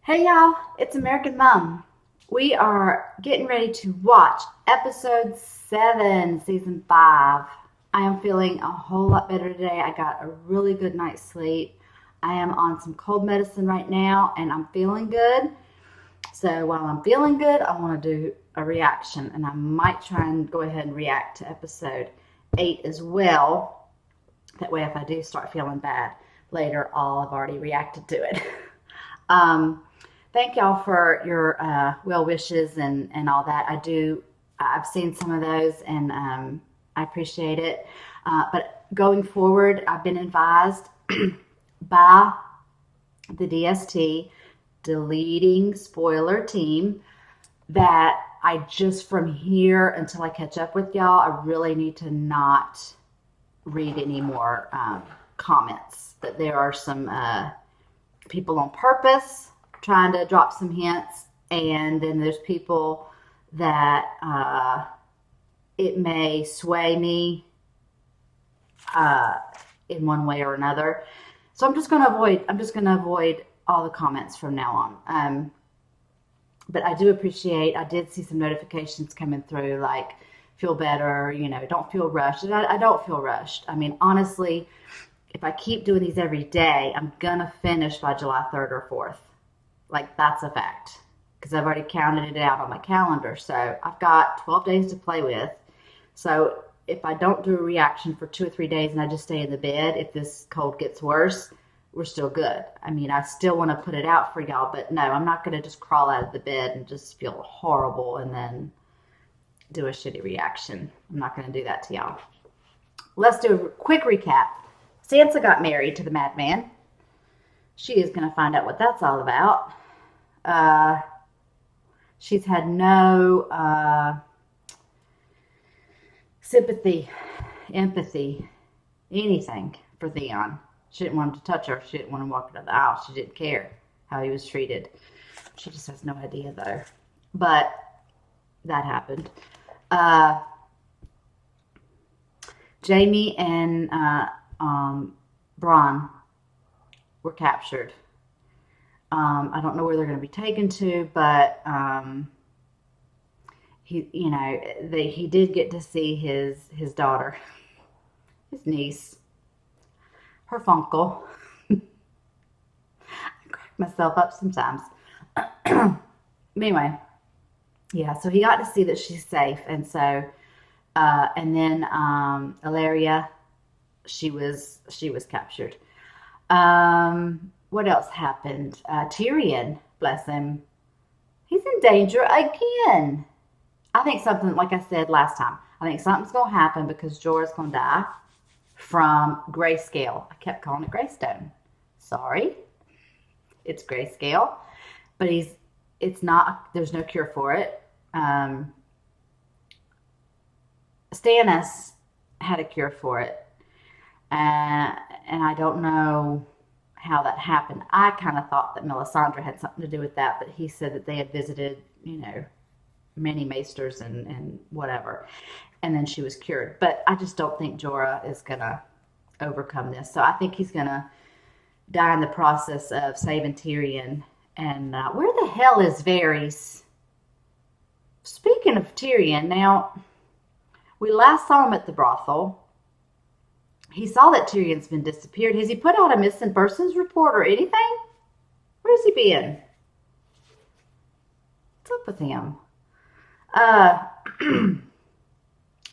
Hey y'all, it's American Mom. We are getting ready to watch episode 7, season 5. I am feeling a whole lot better today. I got a really good night's sleep. I am on some cold medicine right now and I'm feeling good. So while I'm feeling good, I want to do a reaction and I might try and go ahead and react to episode 8 as well. That way, if I do start feeling bad later, I'll have already reacted to it. um, Thank y'all for your well wishes and all that. I've seen some of those and I appreciate it. But going forward, I've been advised by the DST deleting spoiler team that I just from here until I catch up with y'all, I really need to not read any more comments. That there are some people on purpose trying to drop some hints, and then there's people that it may sway me in one way or another. So I'm just going to avoid all the comments from now on. But I do appreciate, I did see some notifications coming through like, feel better, don't feel rushed. And I don't feel rushed. I mean, honestly, if I keep doing these every day, I'm going to finish by July 3rd or 4th. Like, that's a fact. Because I've already counted it out on my calendar. So I've got 12 days to play with. So if I don't do a reaction for 2 or 3 days and I just stay in the bed, if this cold gets worse, we're still good. I mean, I still want to put it out for y'all, but no, I'm not going to just crawl out of the bed and just feel horrible and then do a shitty reaction. I'm not going to do that to y'all. Let's do a quick recap. Sansa got married to the madman. She is going to find out what that's all about. She's had no sympathy, empathy, anything for Theon. She didn't want him to touch her. She didn't want him walking down the aisle. She didn't care how he was treated. She just has no idea, though. But that happened. Jaime and Bronn were captured. I don't know where they're going to be taken to, but he did get to see his daughter, his niece, her funkle. I crack myself up sometimes. Anyway, yeah, so he got to see that she's safe, and so and then Ilaria, she was captured. What else happened? Tyrion, bless him, he's in danger again. I think something, like I said last time, I think something's gonna happen because Jorah's gonna die from grayscale. I kept calling it Greystone. Sorry, it's grayscale, but it's not. There's no cure for it. Stannis had a cure for it, and I don't know how that happened. I kind of thought that Melisandre had something to do with that, but he said that they had visited, many maesters and whatever, and then she was cured. But I just don't think Jorah is gonna overcome this. So I think he's gonna die in the process of saving Tyrion. And where the hell is Varys? Speaking of Tyrion, now we last saw him at the brothel. He saw that Tyrion's been disappeared. Has he put out a missing persons report or anything? Where's he been? What's up with him?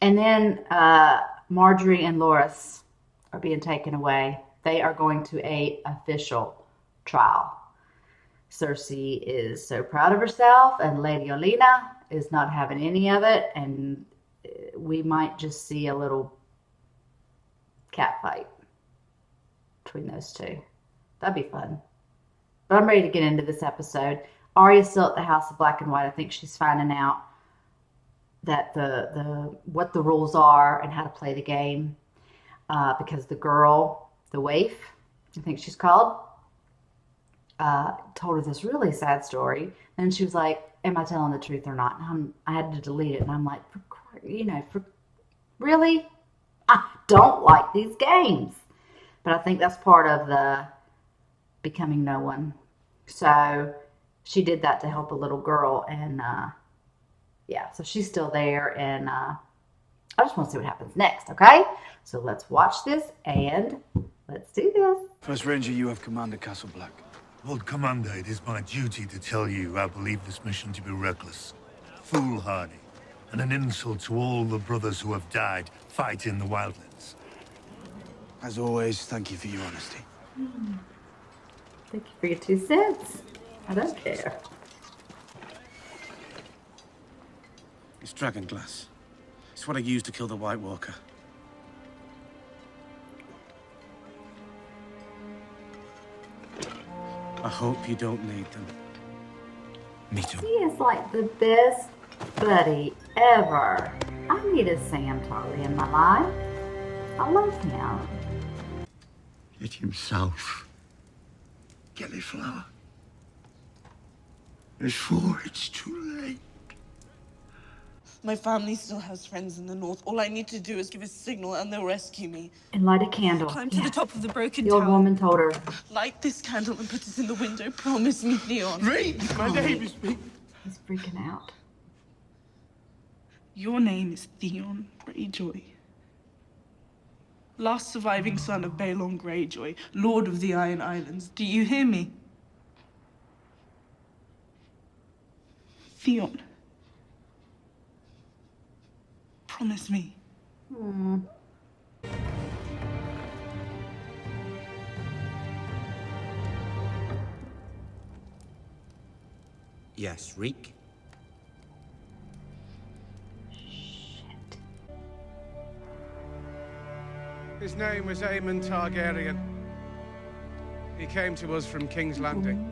And then Marjorie and Loras are being taken away. They are going to an official trial. Cersei is so proud of herself, and Lady Olenna is not having any of it, and we might just see a little cat fight between those two. That'd be fun. But I'm ready to get into this episode. Arya's still at the House of Black and White. I think she's finding out that what the rules are and how to play the game. Because the girl, the waif, I think she's called, told her this really sad story. And she was like, am I telling the truth or not? And I had to delete it. And I'm like, really? I don't like these games. But I think that's part of the becoming no one. So she did that to help a little girl, and yeah, so she's still there, and I just want to see what happens next, okay? So let's watch this, and let's do this. First Ranger, you have commanded Castle Black. Lord Commander, it is my duty to tell you I believe this mission to be reckless, foolhardy, and an insult to all the brothers who have died fighting the wildlands. As always, thank you for your honesty. Thank you for your 2 cents. I don't care. It's dragon glass. It's what I used to kill the White Walker. I hope you don't need them. Me too. He is like the best buddy ever. I need a Sam Tarly in my life. I love him. Get himself. Gillyflower. Before it's too late. My family still has friends in the north. All I need to do is give a signal and they'll rescue me. And light a candle. Climb to the top of the broken The old tower. woman told her. Light this candle and put it in the window. Promise me, Theon. Read my name is me. He's freaking out. Your name is Theon Greyjoy. Last surviving son of Balon Greyjoy, Lord of the Iron Islands. Do you hear me? Theon. Promise me. Yes, Reek. Shit. His name was Aemon Targaryen. He came to us from King's Landing.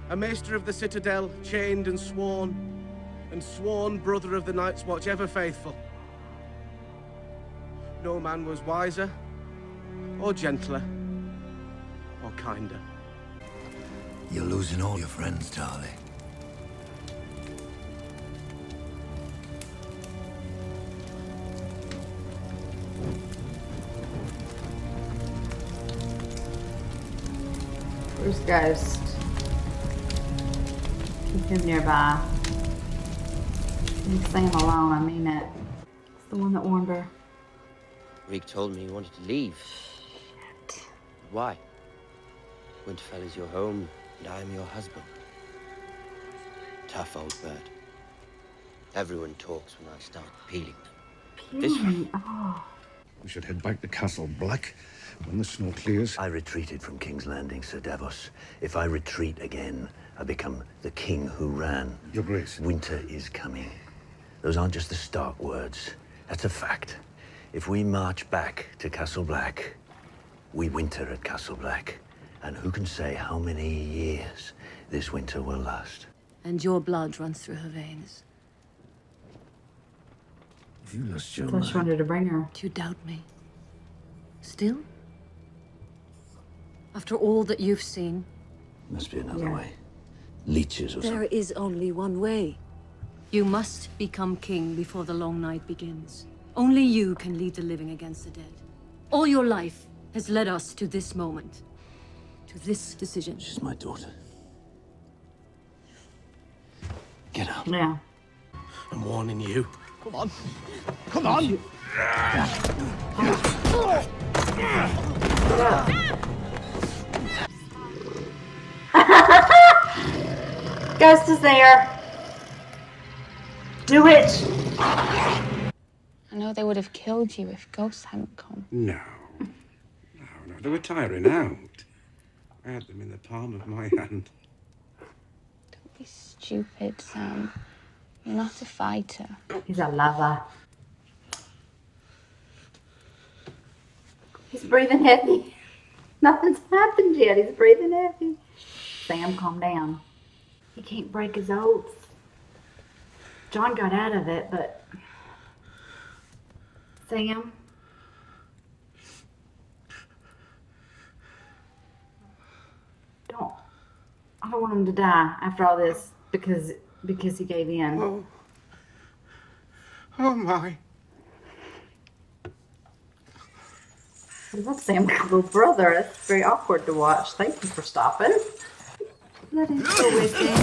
A maester of the Citadel, chained and sworn brother of the Night's Watch, ever faithful. No man was wiser, or gentler, or kinder. You're losing all your friends, Tarly. Where's Ghost? Keep him nearby. Leave Sam alone, I mean it. It's the one that warned her. Reek told me you wanted to leave. Shit. Why? Winterfell is your home, and I am your husband. Tough old bird. Everyone talks when I start peeling them. This one. Oh. We should head back to Castle Black when the snow clears. I retreated from King's Landing, Sir Davos. If I retreat again, I become the king who ran. Your Grace. Winter is coming. Those aren't just the Stark words. That's a fact. If we march back to Castle Black, we winter at Castle Black. And who can say how many years this winter will last? And your blood runs through her veins. You lost your I just wanted to bring her. Do you doubt me? Still? After all that you've seen? Must be another way. Leeches or something. There is only one way. You must become king before the long night begins. Only you can lead the living against the dead. All your life has led us to this moment. To this decision. She's my daughter. Get out. Yeah. I'm warning you. Come on. Come on! Ghost is there. Do it. I know they would have killed you if Ghost hadn't come. No. No, they were tiring out. I had them in the palm of my hand. Don't be stupid, Sam. You're not a fighter. He's a lover. He's breathing heavy. Nothing's happened yet. He's breathing heavy. Sam, calm down. He can't break his oath. John got out of it, but... Sam? I don't want him to die after all this because he gave in. Oh. Oh my. I love Sam like a little brother. That's very awkward to watch. Thank you for stopping. Let him go with him.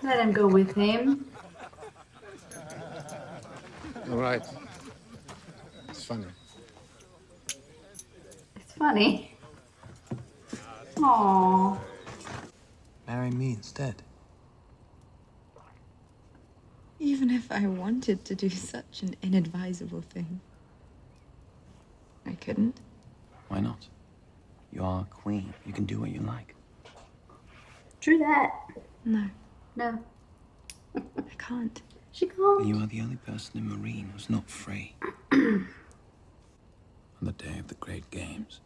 Let him go with him. All right. It's funny. It's funny. Aww. Marry me instead. Even if I wanted to do such an inadvisable thing, I couldn't. Why not? You are queen. You can do what you like. True that. No, No. I can't. She can't. You are the only person in Marine who's not free. On the day of the great games,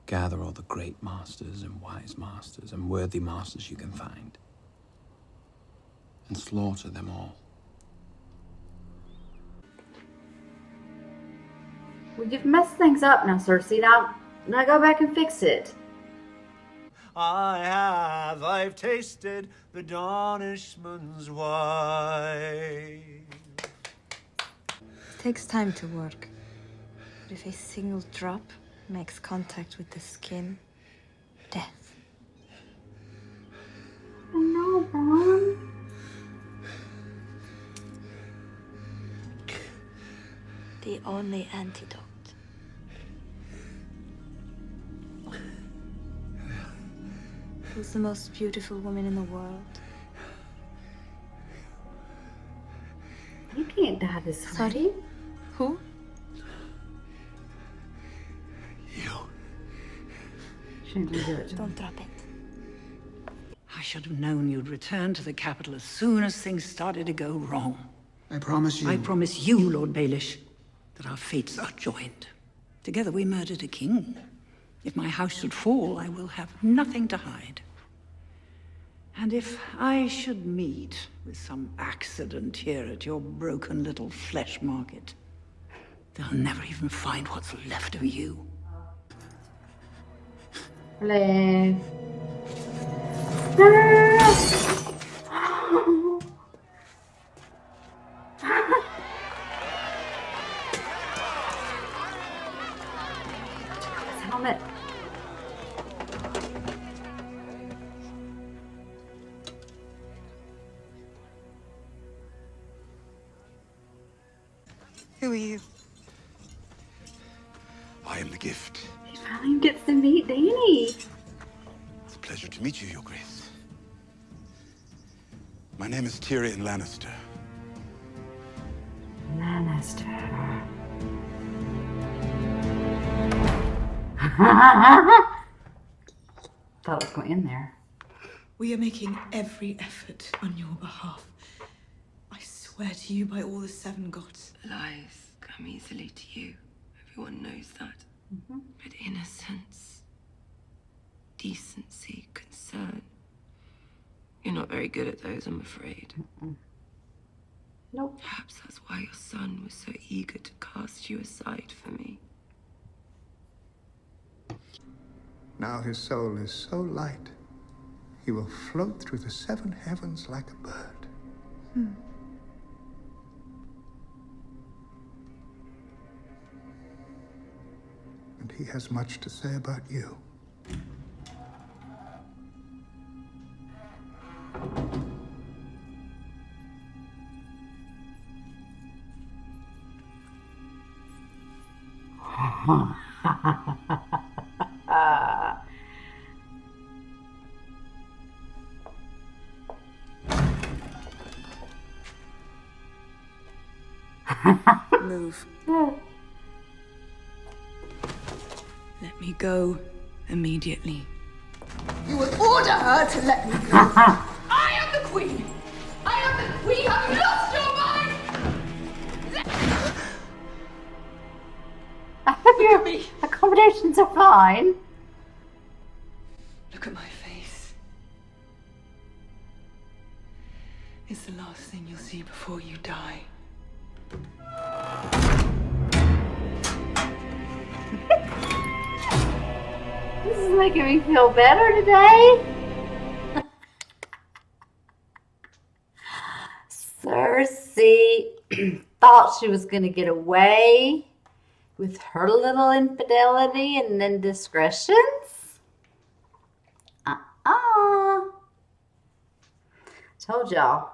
gather all the great masters and wise masters and worthy masters you can find, and slaughter them all. Well, you've messed things up now, Cersei. Now go back and fix it. I've tasted the Danishman's wine. It takes time to work. But if a single drop makes contact with the skin, death. No, Mom. The only antidote. Who's the most beautiful woman in the world? You can't die this way. Sorry? Who? Shouldn't we do it? Don't drop it. I should have known you'd return to the capital as soon as things started to go wrong. I promise you. I promise you, Lord Baelish, that our fates are joined. Together we murdered a king. If my house should fall, I will have nothing to hide. And if I should meet with some accident here at your broken little flesh market, they'll never even find what's left of you. Hello. Helmet. Who are you? I am the gift. He finally gets to meet Danny. It's a pleasure to meet you, Your Grace. My name is Tyrion Lannister. Lannister. Thought it was going in there. We are making every effort on your behalf. I swear to you by all the seven gods. Lies come easily to you. Everyone knows that. But innocence, decency, concern. You're not very good at those, I'm afraid. Nope. Perhaps that's why your son was so eager to cast you aside for me. Now his soul is so light, he will float through the seven heavens like a bird. And he has much to say about you. Move. Let me go immediately. You will order her to let me go. I am the queen. I am the queen. Have you lost your mind? Your accommodations are fine. Look at my face. It's the last thing you'll see before you die. This is making me feel better today. Cersei thought she was going to get away with her little infidelity and indiscretions. Told y'all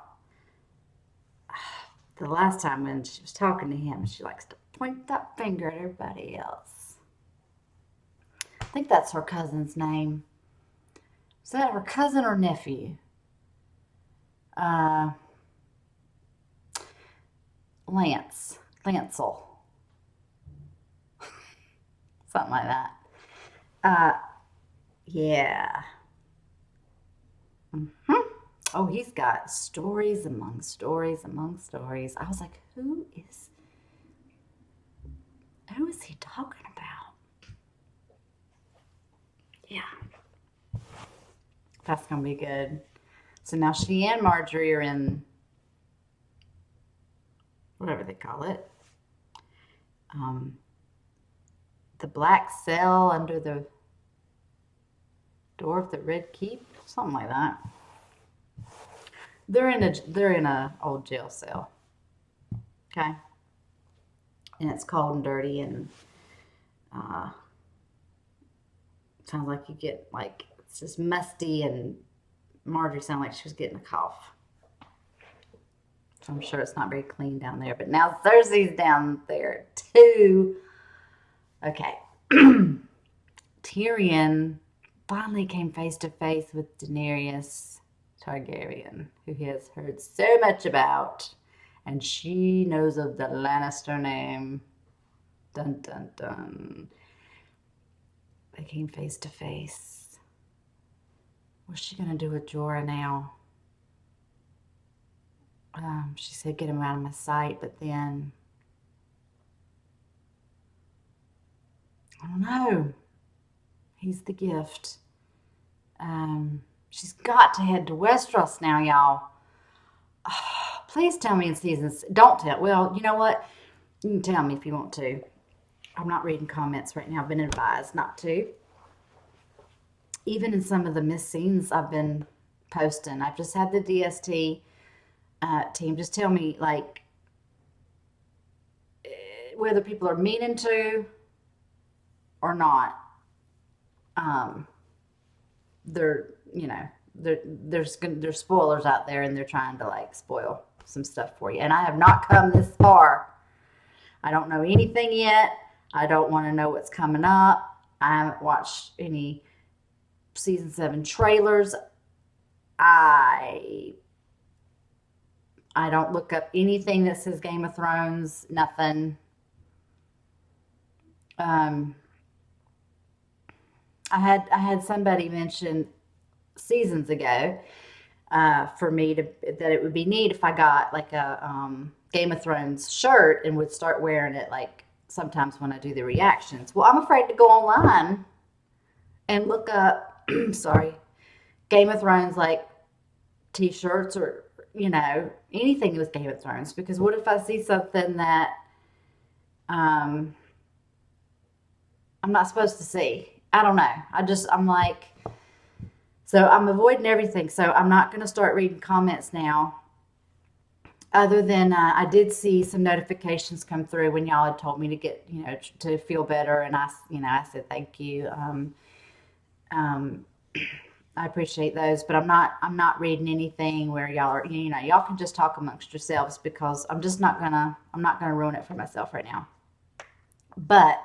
the last time when she was talking to him, she likes to point that finger at everybody else. I think that's her cousin's name. Is that her cousin or nephew? Lancel. Something like that. Yeah. Oh, he's got stories among stories among stories. I was like, who is he talking about? Yeah. That's going to be good. So now she and Marjorie are in whatever they call it. The black cell under the door of the Red Keep, something like that. They're in a old jail cell. Okay. And it's cold and dirty and sounds like you get like it's just musty, and Marjorie sounded like she was getting a cough. So I'm sure it's not very clean down there. But now Cersei's down there too. Okay. Tyrion finally came face to face with Daenerys Targaryen, who he has heard so much about. And she knows of the Lannister name. Dun, dun, dun. They came face to face. What's she going to do with Jorah now? She said, get him out of my sight, but then... I don't know. He's the gift. She's got to head to Westeros now, y'all. Please tell me in seasons. Don't tell. Well, you know what? You can tell me if you want to. I'm not reading comments right now. I've been advised not to. Even in some of the missed scenes I've been posting. I've just had the DST team just tell me, like, whether people are meaning to or not. There's spoilers out there, and they're trying to like spoil some stuff for you. And I have not come this far. I don't know anything yet. I don't want to know what's coming up. I haven't watched any season 7 trailers. I don't look up anything that says Game of Thrones. Nothing. I had somebody mention seasons ago for me that it would be neat if I got like a Game of Thrones shirt and would start wearing it like sometimes when I do the reactions. Well, I'm afraid to go online and look up Game of Thrones like t-shirts or anything with Game of Thrones, because what if I see something that I'm not supposed to see? I don't know. I'm like, so I'm avoiding everything. So I'm not going to start reading comments now. Other than I did see some notifications come through when y'all had told me to get, to feel better, and I said thank you. I appreciate those, but I'm not reading anything where y'all are, y'all can just talk amongst yourselves, because I'm not gonna ruin it for myself right now. But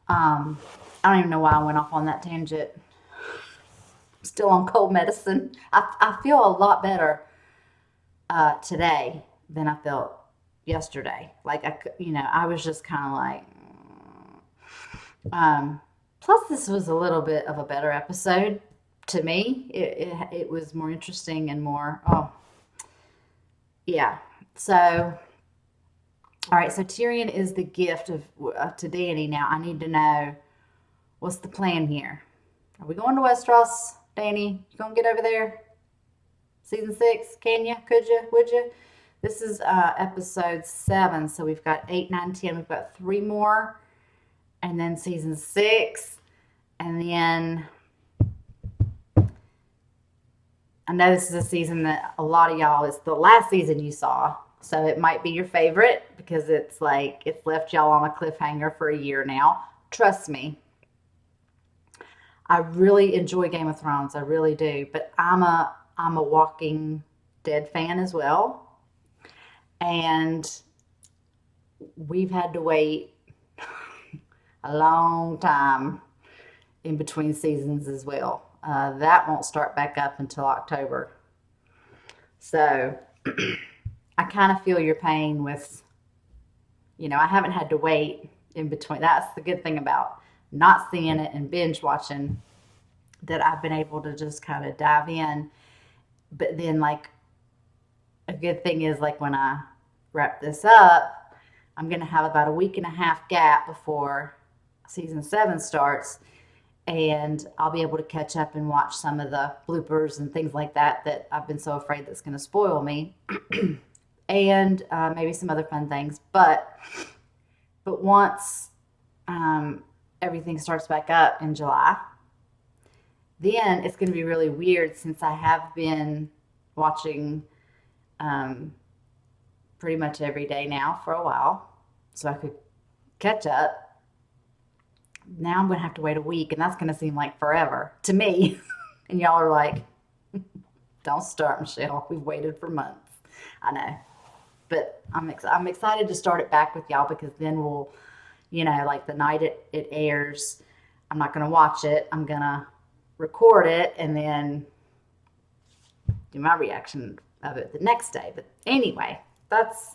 I don't even know why I went off on that tangent. I'm still on cold medicine. I feel a lot better today than I felt yesterday. Like I was just kind of like. Plus, this was a little bit of a better episode to me. It was more interesting and more. Yeah. So, all right. So Tyrion is the gift to Dany. Now I need to know, what's the plan here? Are we going to Westeros, Dany? You gonna get over there? Season 6? Can you? Could you? Would you? This is episode 7. So we've got 8, 9, 10. We've got 3 more, and then season 6. And then I know this is a season that a lot of y'all, it's the last season you saw. So it might be your favorite because it's like it's left y'all on a cliffhanger for a year now. Trust me. I really enjoy Game of Thrones. I really do. But I'm a Walking Dead fan as well. And we've had to wait a long time in between seasons as well. That won't start back up until October. So I kind of feel your pain with, I haven't had to wait in between. That's the good thing about not seeing it and binge watching, that I've been able to just kind of dive in. But then, like, a good thing is, like, when I wrap this up, I'm going to have about a week and a half gap before season 7 starts. And I'll be able to catch up and watch some of the bloopers and things like that I've been so afraid that's going to spoil me. And maybe some other fun things. But once everything starts back up in July, then it's going to be really weird since I have been watching pretty much every day now for a while. So I could catch up. Now I'm going to have to wait a week, and that's going to seem like forever to me. And y'all are like, don't start, Michelle. We've waited for months. I know. But I'm excited to start it back with y'all, because then we'll, like the night it airs, I'm not going to watch it. I'm going to record it and then do my reaction of it the next day. But anyway, that's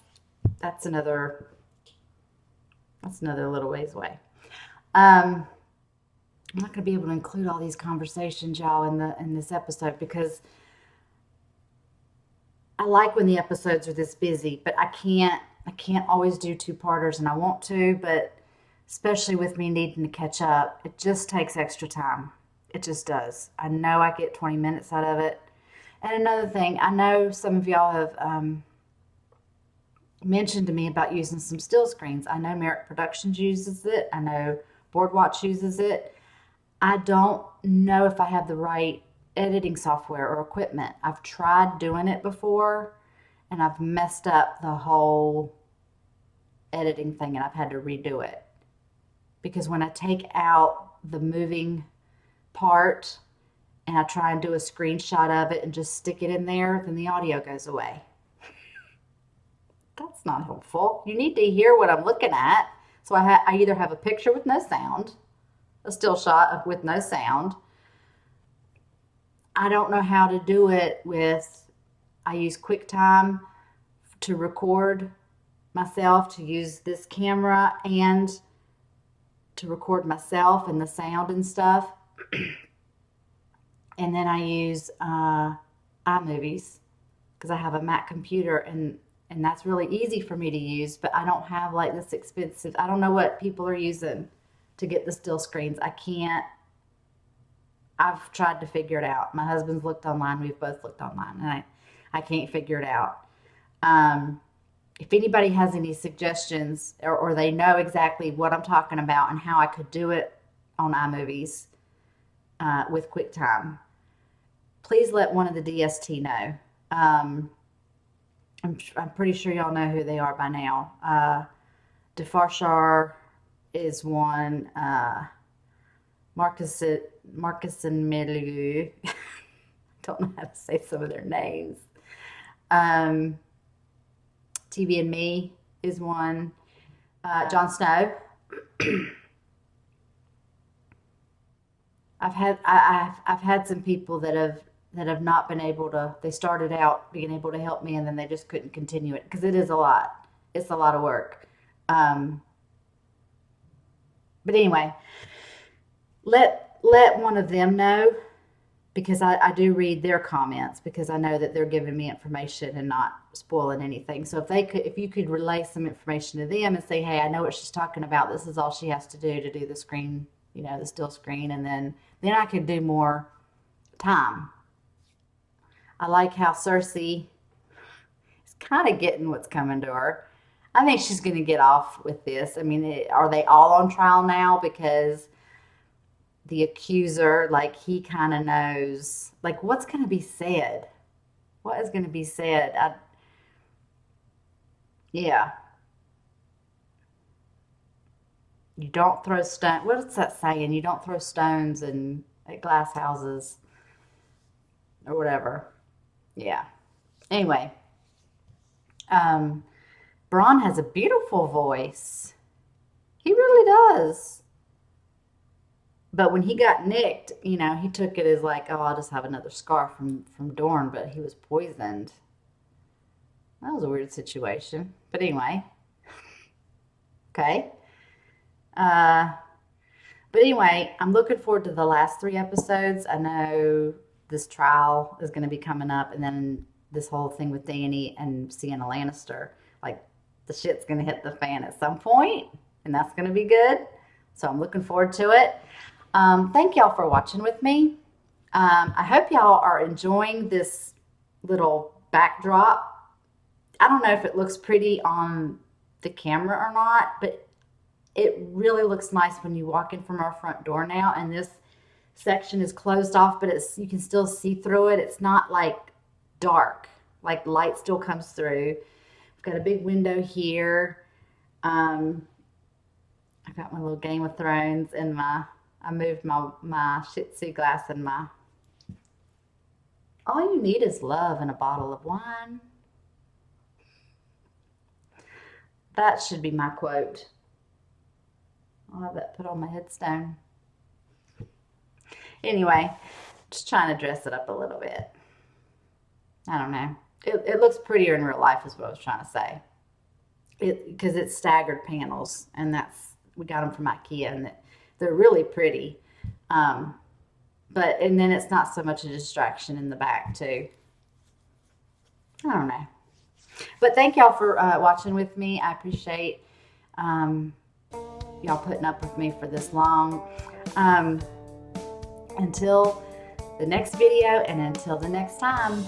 another little ways away. I'm not going to be able to include all these conversations, y'all, in this episode, because I like when the episodes are this busy, but I can't always do 2-parters, and I want to, but especially with me needing to catch up, it just takes extra time. It just does. I know I get 20 minutes out of it. And another thing, I know some of y'all have mentioned to me about using some still screens. I know Merrick Productions uses it. I know Boardwatch uses it. I don't know if I have the right editing software or equipment. I've tried doing it before, and I've messed up the whole editing thing, and I've had to redo it. Because when I take out the moving part and I try and do a screenshot of it and just stick it in there, then the audio goes away. That's not helpful. You need to hear what I'm looking at. So I either have a picture with no sound, a still shot with no sound. I don't know how to do it I use QuickTime to record myself, to use this camera and to record myself and the sound and stuff. And then I use iMovies because I have a Mac computer, and that's really easy for me to use, but I don't have like this expensive, I don't know what people are using to get the still screens. I've tried to figure it out. My husband's looked online. We've both looked online, and I can't figure it out. If anybody has any suggestions or they know exactly what I'm talking about and how I could do it on iMovies with QuickTime, please let one of the DST know. I'm pretty sure y'all know who they are by now. Defarshar is one. Marcus and Milieu. Don't know how to say some of their names. TV and Me is one. Jon Snow. I've had some people that have not been able to. They started out being able to help me, and then they just couldn't continue it because it is a lot. It's a lot of work. But anyway, let one of them know, because I do read their comments, because I know that they're giving me information and not spoiling anything. So if you could relay some information to them and say, hey, I know what she's talking about. This is all she has to do the screen, the still screen, and then I could do more time. I like how Cersei is kind of getting what's coming to her. I think she's going to get off with this. I mean, are they all on trial now? Because the accuser, like he kind of knows, like what's going to be said. What is going to be said? Yeah. You don't throw stone. What's that saying? You don't throw stones at glass houses or whatever. Yeah. Anyway, Bronn has a beautiful voice. He really does. But when he got nicked, you know, he took it as like, oh, I'll just have another scar from Dorne, but he was poisoned. That was a weird situation. But anyway. Okay. But anyway, I'm looking forward to the last 3 episodes. I know this trial is going to be coming up, and then this whole thing with Dany and Sienna Lannister. Like, the shit's going to hit the fan at some point, and that's going to be good. So I'm looking forward to it. Thank y'all for watching with me. I hope y'all are enjoying this little backdrop. I don't know if it looks pretty on the camera or not, but it really looks nice when you walk in from our front door now, and this section is closed off, but you can still see through it. It's not like dark, like light still comes through. I've got a big window here. I've got my little Game of Thrones and I moved my Shih Tzu glass and all you need is love and a bottle of wine. That should be my quote. I'll have that put on my headstone. Anyway, just trying to dress it up a little bit. I don't know. It looks prettier in real life is what I was trying to say. Because it's staggered panels, and we got them from IKEA, and they're really pretty. And then it's not so much a distraction in the back too. I don't know. But thank y'all for watching with me. I appreciate y'all putting up with me for this long. Until the next video and until the next time.